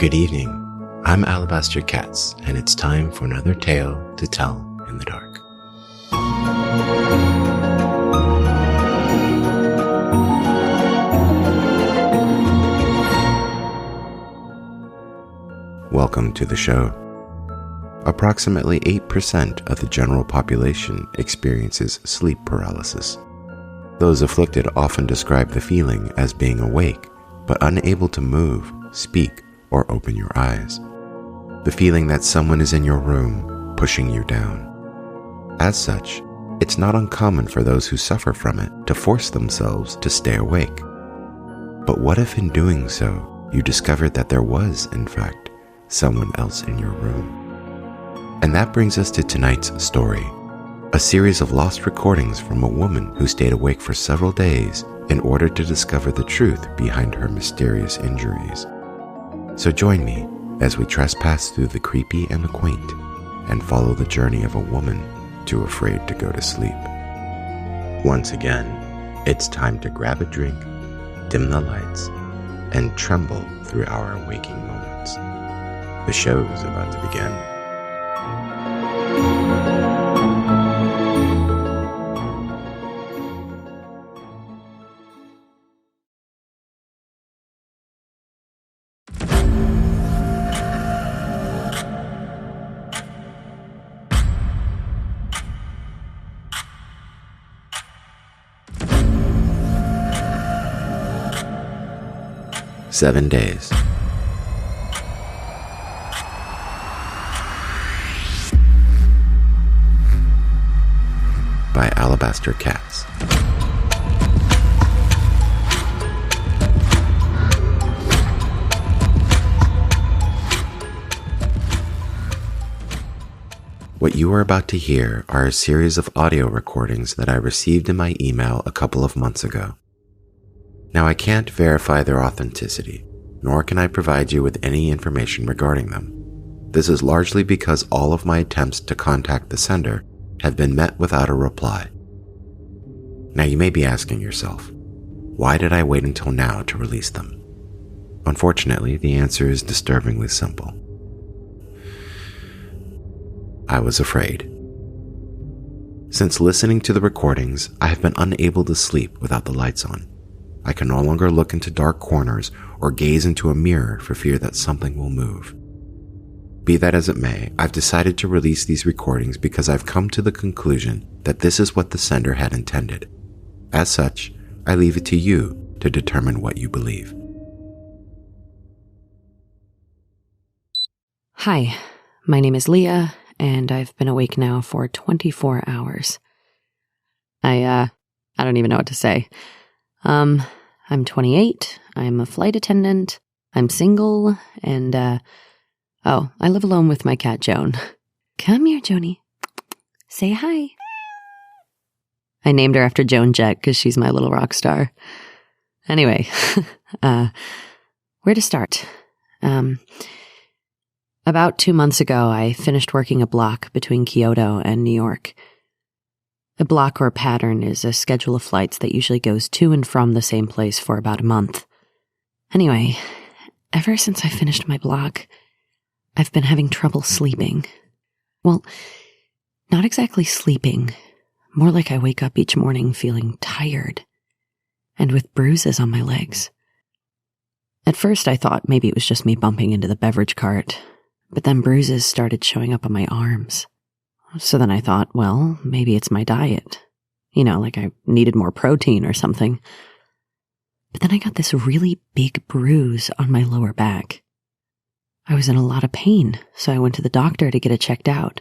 Good evening. I'm Alabaster Catz, and it's time for another tale to tell in the dark. Welcome to the show. Approximately 8% of the general population experiences sleep paralysis. Those afflicted often describe the feeling as being awake, but unable to move, speak, or open your eyes. The feeling that someone is in your room, pushing you down. As such, it's not uncommon for those who suffer from it to force themselves to stay awake. But what if in doing so, you discovered that there was, in fact, someone else in your room? And that brings us to tonight's story, a series of lost recordings from a woman who stayed awake for several days in order to discover the truth behind her mysterious injuries. So join me as we trespass through the creepy and the quaint and follow the journey of a woman too afraid to go to sleep. Once again, it's time to grab a drink, dim the lights, and tremble through our waking moments. The show is about to begin. Seven days. By Alabaster Catz. What you are about to hear are a series of audio recordings that I received in my email a couple of months ago. Now, I can't verify their authenticity, nor can I provide you with any information regarding them. This is largely because all of my attempts to contact the sender have been met without a reply. Now, you may be asking yourself, why did I wait until now to release them? Unfortunately, the answer is disturbingly simple. I was afraid. Since listening to the recordings, I have been unable to sleep without the lights on. I can no longer look into dark corners or gaze into a mirror for fear that something will move. Be that as it may, I've decided to release these recordings because I've come to the conclusion that this is what the sender had intended. As such, I leave it to you to determine what you believe. Hi, my name is Leah, and I've been awake now for 24 hours. I don't even know what to say. I'm 28, I'm a flight attendant, I'm single, and, I live alone with my cat, Joan. Come here, Joni. Say hi. I named her after Joan Jett because she's my little rock star. Anyway, where to start? About 2 months ago, I finished working a block between Kyoto and New York. A block or pattern is a schedule of flights that usually goes to and from the same place for about a month. Anyway, ever since I finished my block, I've been having trouble sleeping. Well, not exactly sleeping, more like I wake up each morning feeling tired and with bruises on my legs. At first I thought maybe it was just me bumping into the beverage cart, but then bruises started showing up on my arms. So then I thought, well, maybe it's my diet. Like I needed more protein or something. But then I got this really big bruise on my lower back. I was in a lot of pain, so I went to the doctor to get it checked out.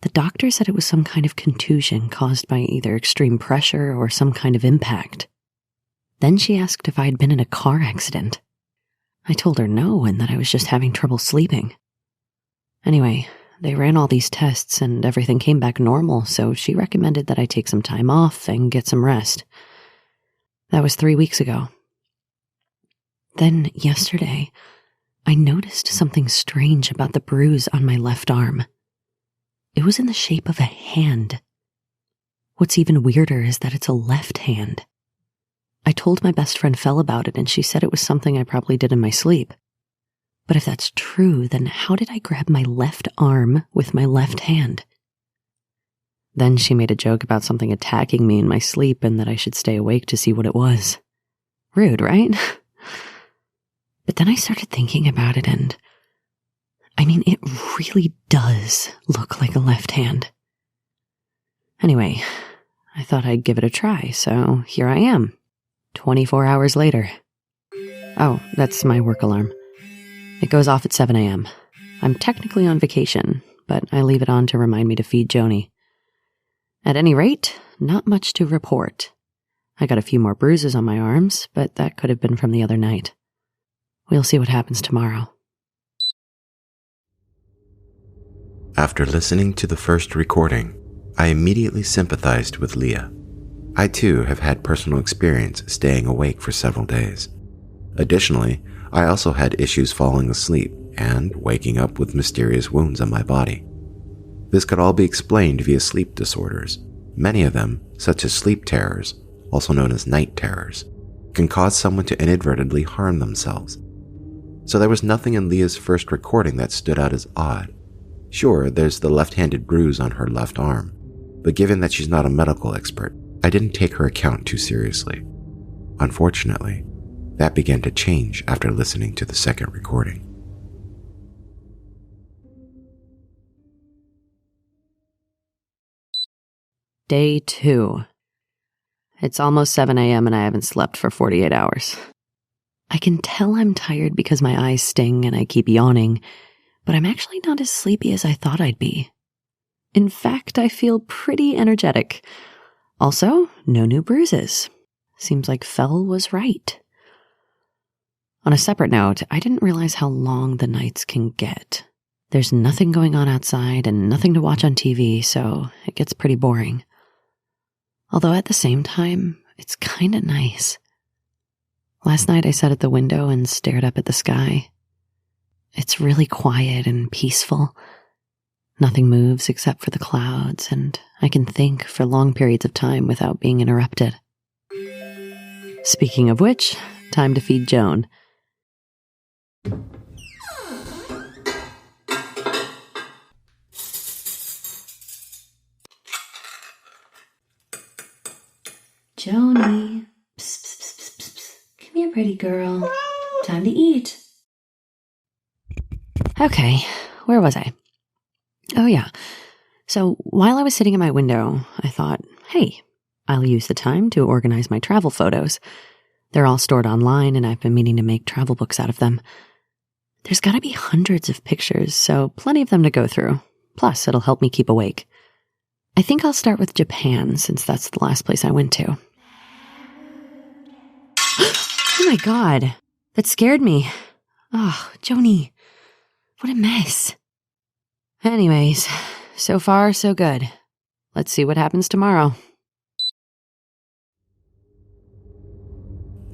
The doctor said it was some kind of contusion caused by either extreme pressure or some kind of impact. Then she asked if I had been in a car accident. I told her no, and that I was just having trouble sleeping. Anyway, they ran all these tests and everything came back normal, so she recommended that I take some time off and get some rest. That was 3 weeks ago. Then, yesterday, I noticed something strange about the bruise on my left arm. It was in the shape of a hand. What's even weirder is that it's a left hand. I told my best friend Fel about it, and she said it was something I probably did in my sleep. But if that's true, then how did I grab my left arm with my left hand? Then she made a joke about something attacking me in my sleep and that I should stay awake to see what it was. Rude, right? But then I started thinking about it and, it really does look like a left hand. Anyway, I thought I'd give it a try, so here I am, 24 hours later. Oh, that's my work alarm. It goes off at 7 a.m. I'm technically on vacation, but I leave it on to remind me to feed Joni. At any rate, not much to report. I got a few more bruises on my arms, but that could have been from the other night. We'll see what happens tomorrow. After listening to the first recording, I immediately sympathized with Leah. I too have had personal experience staying awake for several days. Additionally, I also had issues falling asleep and waking up with mysterious wounds on my body. This could all be explained via sleep disorders. Many of them, such as sleep terrors, also known as night terrors, can cause someone to inadvertently harm themselves. So there was nothing in Leah's first recording that stood out as odd. Sure, there's the left-handed bruise on her left arm, but given that she's not a medical expert, I didn't take her account too seriously. Unfortunately, that began to change after listening to the second recording. Day 2. It's almost 7 a.m. and I haven't slept for 48 hours. I can tell I'm tired because my eyes sting and I keep yawning, but I'm actually not as sleepy as I thought I'd be. In fact, I feel pretty energetic. Also, no new bruises. Seems like Fell was right. On a separate note, I didn't realize how long the nights can get. There's nothing going on outside and nothing to watch on TV, so it gets pretty boring. Although at the same time, it's kinda nice. Last night I sat at the window and stared up at the sky. It's really quiet and peaceful. Nothing moves except for the clouds, and I can think for long periods of time without being interrupted. Speaking of which, time to feed Joan. Joni, psst, psst, psst, psst, psst. Come here, pretty girl. Time to eat. Okay, where was I? Oh yeah, so while I was sitting at my window, I thought, hey, I'll use the time to organize my travel photos. They're all stored online and I've been meaning to make travel books out of them. There's gotta be hundreds of pictures, so plenty of them to go through. Plus, it'll help me keep awake. I think I'll start with Japan since that's the last place I went to. Oh my god, that scared me. Oh, Joni, what a mess. Anyways, so far so good. Let's see what happens tomorrow.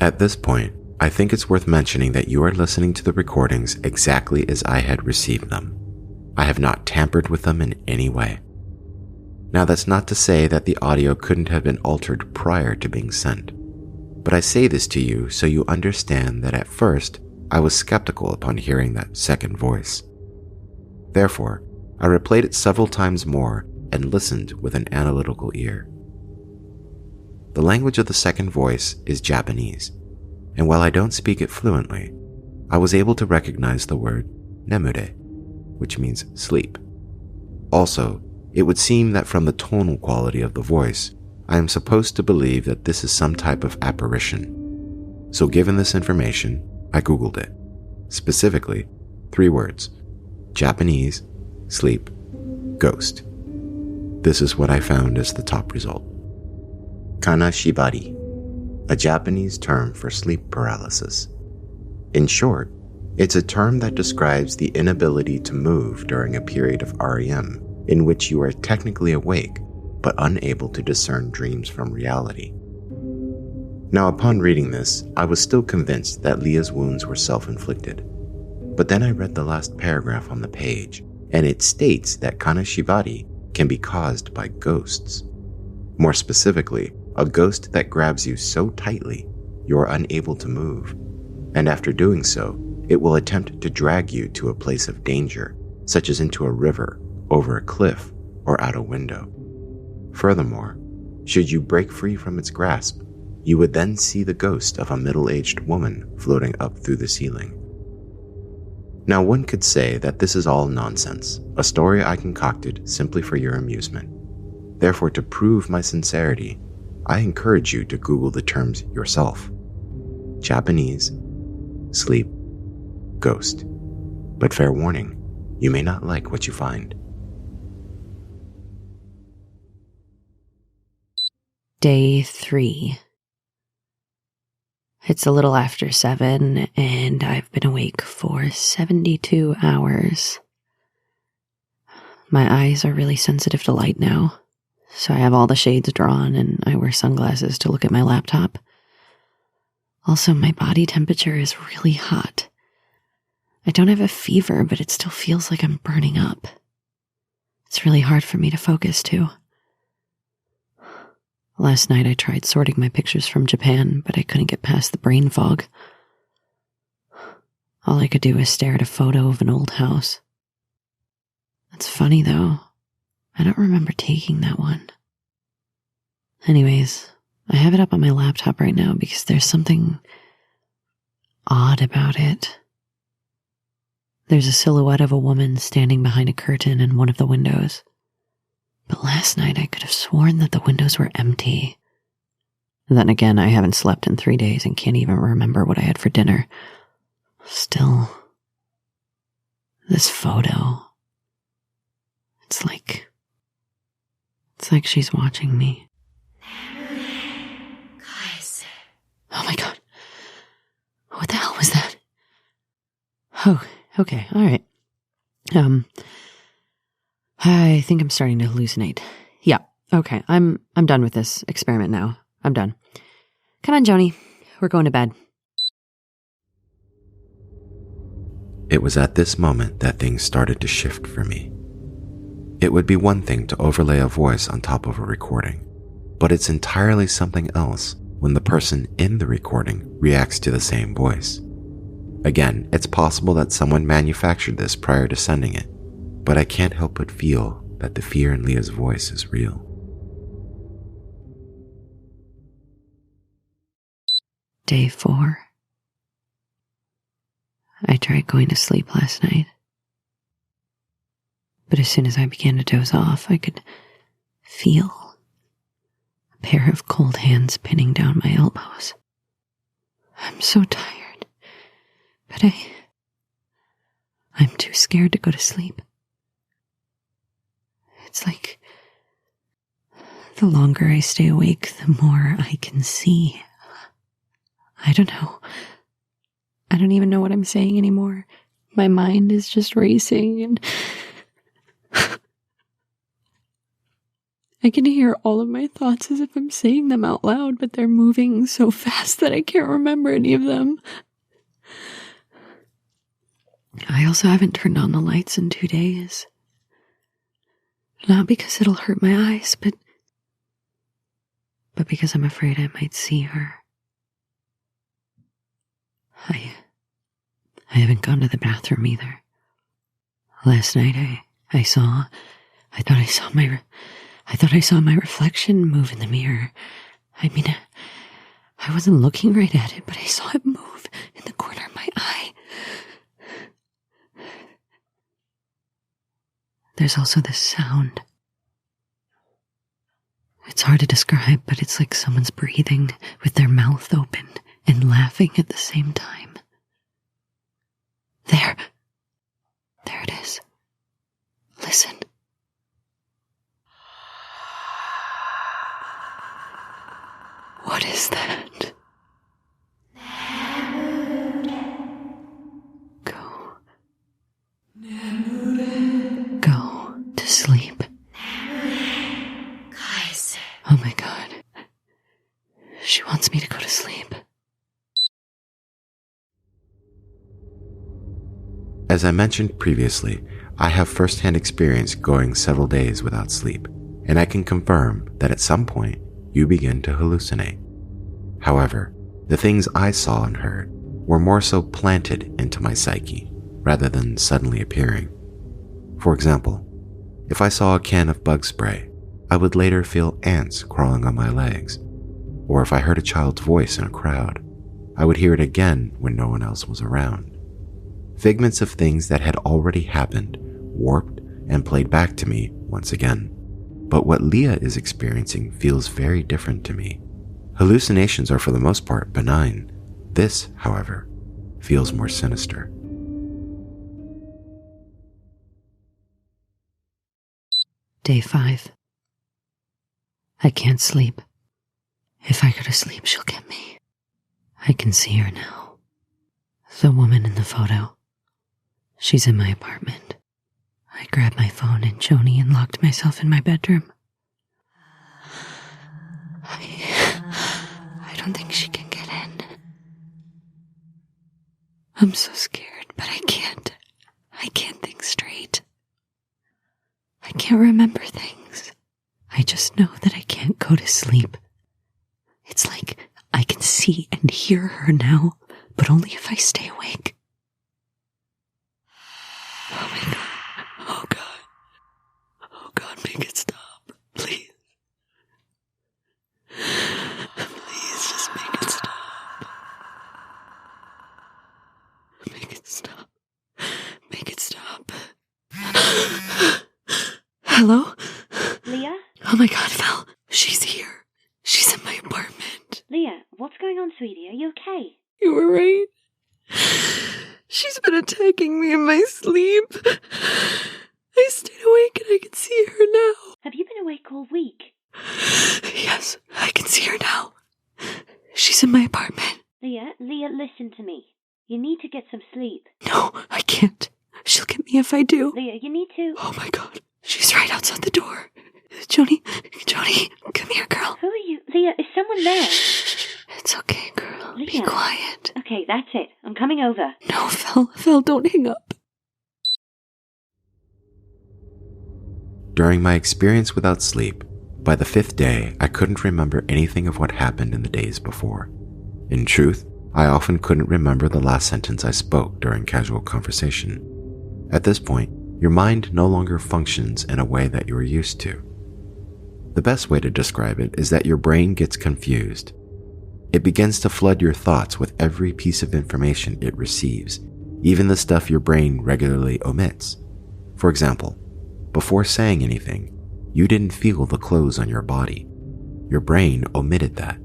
At this point, I think it's worth mentioning that you are listening to the recordings exactly as I had received them. I have not tampered with them in any way. Now that's not to say that the audio couldn't have been altered prior to being sent, but I say this to you so you understand that at first I was skeptical upon hearing that second voice. Therefore, I replayed it several times more and listened with an analytical ear. The language of the second voice is Japanese, and while I don't speak it fluently, I was able to recognize the word nemure, which means sleep. Also, it would seem that from the tonal quality of the voice, I am supposed to believe that this is some type of apparition. So given this information, I Googled it. Specifically, 3 words: Japanese, sleep, ghost. This is what I found as the top result. Kanashibari, a Japanese term for sleep paralysis. In short, it's a term that describes the inability to move during a period of REM in which you are technically awake but unable to discern dreams from reality. Now, upon reading this, I was still convinced that Leah's wounds were self-inflicted. But then I read the last paragraph on the page, and it states that kanashibari can be caused by ghosts. More specifically, a ghost that grabs you so tightly you're unable to move, and after doing so, It will attempt to drag you to a place of danger, such as into a river, over a cliff, or out a window. Furthermore, should you break free from its grasp, you would then see the ghost of a middle-aged woman floating up through the ceiling. Now, one could say that this is all nonsense, a story I concocted simply for your amusement. Therefore, to prove my sincerity, I encourage you to Google the terms yourself. Japanese, sleep, ghost. But fair warning, you may not like what you find. Day 3. It's a little after 7, and I've been awake for 72 hours. My eyes are really sensitive to light now, so I have all the shades drawn and I wear sunglasses to look at my laptop. Also, my body temperature is really hot. I don't have a fever, but it still feels like I'm burning up. It's really hard for me to focus, too. Last night I tried sorting my pictures from Japan, but I couldn't get past the brain fog. All I could do was stare at a photo of an old house. That's funny, though. I don't remember taking that one. Anyways, I have it up on my laptop right now because there's something odd about it. There's a silhouette of a woman standing behind a curtain in one of the windows. But last night I could have sworn that the windows were empty. Then again, I haven't slept in 3 days and can't even remember what I had for dinner. Still, this photo, it's like she's watching me. Oh my god. What the hell was that? Oh, okay, alright. I think I'm starting to hallucinate. Yeah, okay, I'm done with this experiment now. I'm done. Come on, Joni. We're going to bed. It was at this moment that things started to shift for me. It would be one thing to overlay a voice on top of a recording, but it's entirely something else when the person in the recording reacts to the same voice. Again, it's possible that someone manufactured this prior to sending it, but I can't help but feel that the fear in Leah's voice is real. Day 4. I tried going to sleep last night, but as soon as I began to doze off, I could feel a pair of cold hands pinning down my elbows. I'm so tired, but I'm too scared to go to sleep. It's like the longer I stay awake, the more I can see. I don't know. I don't even know what I'm saying anymore. My mind is just racing and I can hear all of my thoughts as if I'm saying them out loud, but they're moving so fast that I can't remember any of them. I also haven't turned on the lights in 2 days. Not because it'll hurt my eyes, but because I'm afraid I might see her. I haven't gone to the bathroom either. Last night I thought I saw my reflection move in the mirror. I mean, I wasn't looking right at it, but I saw it move in the corner of my eye. There's also this sound. It's hard to describe, but it's like someone's breathing with their mouth open and laughing at the same time. There it is. Listen. What is that? Go to sleep. Oh my god. She wants me to go to sleep. As I mentioned previously, I have first-hand experience going several days without sleep, and I can confirm that at some point you begin to hallucinate. However, the things I saw and heard were more so planted into my psyche rather than suddenly appearing. For example, if I saw a can of bug spray, I would later feel ants crawling on my legs. Or if I heard a child's voice in a crowd, I would hear it again when no one else was around. Figments of things that had already happened, warped and played back to me once again. But what Leah is experiencing feels very different to me. Hallucinations are for the most part benign. This, however, feels more sinister. Day 5. I can't sleep. If I go to sleep, she'll get me. I can see her now. The woman in the photo. She's in my apartment. I grabbed my phone and Joni and locked myself in my bedroom. I don't think she can get in. I'm so scared, but I can't. I can't think straight. I can't remember things. I just know that I can't go to sleep. It's like I can see and hear her now, but only if I stay awake. Oh my God. Oh God. Oh God, make it stop. Please. Please just make it stop. Make it stop. Make it stop. Hello? Leah? Oh my God, Val. She's here. She's in my apartment. Leah, what's going on, sweetie? Are you okay? You were right. She's been attacking me in my sleep. I stayed awake and I can see her now. Have you been awake all week? Yes, I can see her now. She's in my apartment. Leah, listen to me. You need to get some sleep. No, I can't. She'll get me if I do. Leah, you need to... Oh my God. She's right outside the door. Joni, come here, girl. Who are you? Leah, is someone there? It's okay, girl. Leah. Be quiet. Okay, that's it. I'm coming over. No, Val, don't hang up. During my experience without sleep, by the 5th day, I couldn't remember anything of what happened in the days before. In truth, I often couldn't remember the last sentence I spoke during casual conversation. At this point, your mind no longer functions in a way that you are used to. The best way to describe it is that your brain gets confused. It begins to flood your thoughts with every piece of information it receives, even the stuff your brain regularly omits. For example, before saying anything, you didn't feel the clothes on your body. Your brain omitted that.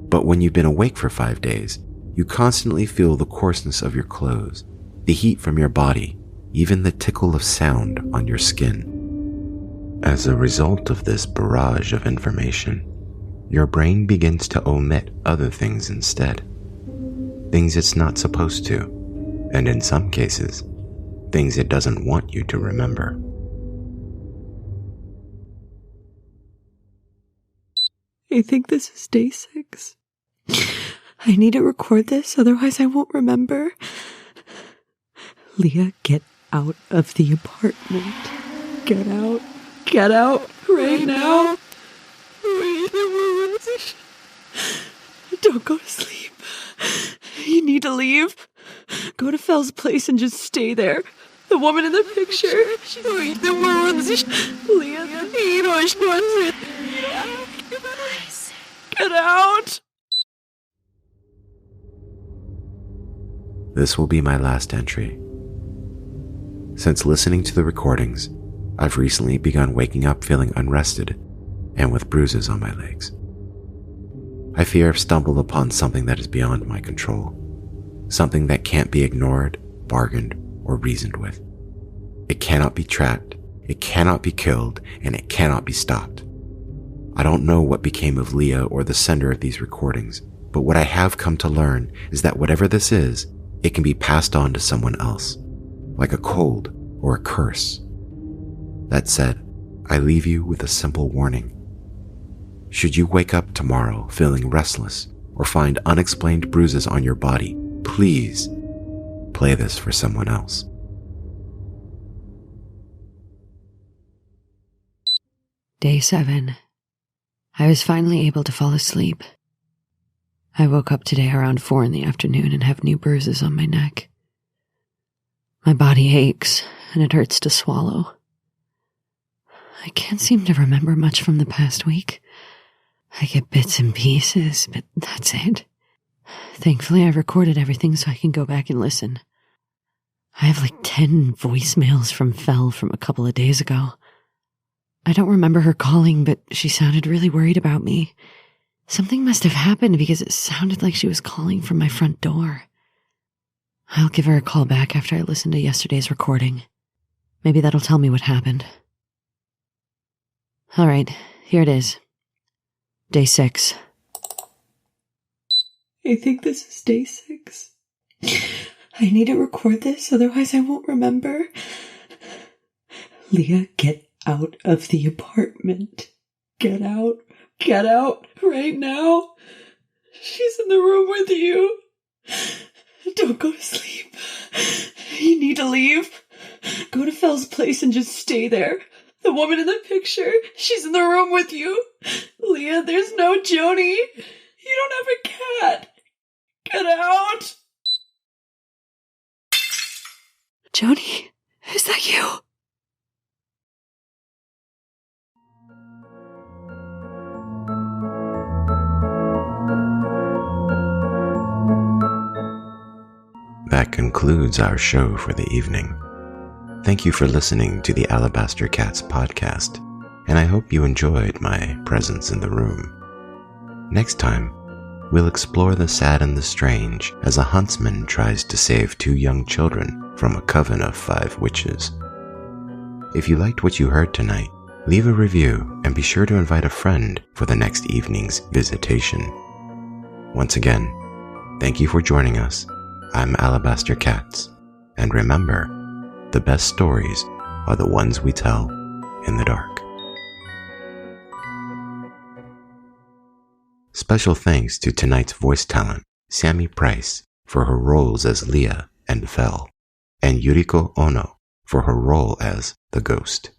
But when you've been awake for 5 days, you constantly feel the coarseness of your clothes, the heat from your body, even the tickle of sound on your skin. As a result of this barrage of information, your brain begins to omit other things instead. Things it's not supposed to, and in some cases, things it doesn't want you to remember. I think this is day 6. I need to record this, otherwise I won't remember. Leah, get out of the apartment. Get out. Get out right now. Don't go to sleep. You need to leave. Go to Fel's place and just stay there. The woman in the picture. Leah. Get out. This will be my last entry. Since listening to the recordings, I've recently begun waking up feeling unrested and with bruises on my legs. I fear I've stumbled upon something that is beyond my control, something that can't be ignored, bargained, or reasoned with. It cannot be tracked, it cannot be killed, and it cannot be stopped. I don't know what became of Leah or the sender of these recordings, but what I have come to learn is that whatever this is, it can be passed on to someone else, like a cold or a curse. That said, I leave you with a simple warning. Should you wake up tomorrow feeling restless or find unexplained bruises on your body, please play this for someone else. Day 7. I was finally able to fall asleep. I woke up today around 4 in the afternoon and have new bruises on my neck. My body aches, and it hurts to swallow. I can't seem to remember much from the past week. I get bits and pieces, but that's it. Thankfully, I recorded everything so I can go back and listen. I have like 10 voicemails from Fel from a couple of days ago. I don't remember her calling, but she sounded really worried about me. Something must have happened because it sounded like she was calling from my front door. I'll give her a call back after I listen to yesterday's recording. Maybe that'll tell me what happened. All right, here it is. Day 6. I think this is day 6. I need to record this, otherwise I won't remember. Leah, get out of the apartment. Get out. Get out right now. She's in the room with you. Don't go to sleep. You need to leave. Go to Fel's place and just stay there. The woman in the picture, she's in the room with you. Leah, there's no Joni. You don't have a cat. Get out. Joni, is that you? That concludes our show for the evening. Thank you for listening to the Alabaster Catz podcast, and I hope you enjoyed my presence in the room. Next time, we'll explore the sad and the strange as a huntsman tries to save 2 young children from a coven of 5 witches. If you liked what you heard tonight, leave a review and be sure to invite a friend for the next evening's visitation. Once again, thank you for joining us. I'm Alabaster Catz, and remember, the best stories are the ones we tell in the dark. Special thanks to tonight's voice talent, Sammy Price, for her roles as Leah and Fel, and Yuriko Ono for her role as the Ghost.